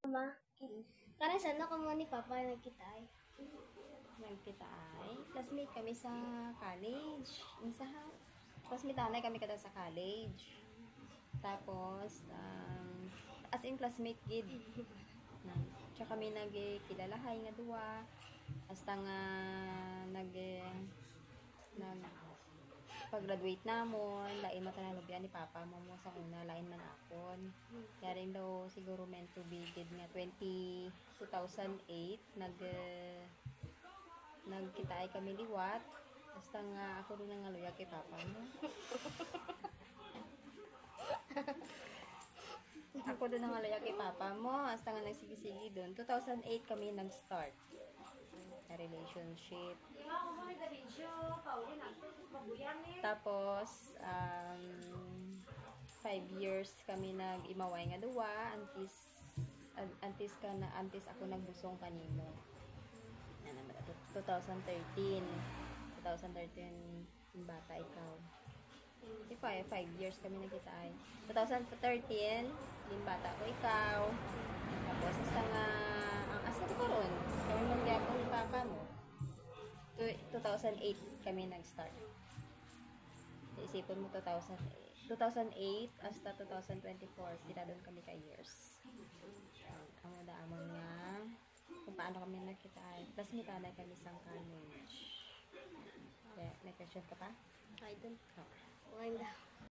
Ma, karang saan ako mo ni Papa nagkita ay. Nagkita ay, classmate kami sa college. Classmate anay kami kada sa college. Tapos, as in classmate gid. Tsaka kami nagkilalahay nga duwa. Hasta nga nag pag-graduate namon, lain mo tanalubyan ni Papa mo sa una, lain man akon. Kaya rin daw siguro meant to be gid nga 2008 nagkita ay kami liwat. Basta nga ako rin nga luya kay Papa mo. Ako doon nga luya kay Papa mo. Basta nga nagsigi-sigi doon. 2008 kami nag-start na relationship. Tapos 5 years kami nag-imaway nga duwa antis ako nagbusong kanimo. 2013 yung bata ikaw. 5 years kami nagkita ay. 2013 yung bata ko ikaw. Tapos hasta nga ang asa ko ron kami magyapon ni Papa mo. 2008 kami nag-start. Isipon mo 2008 hasta 2024 doon kami ka years. Ang amon nga kung paano kami nagkita ay classmate na kami sa college. Kaya, may question ka pa? Ay, doon. Oh. Wala.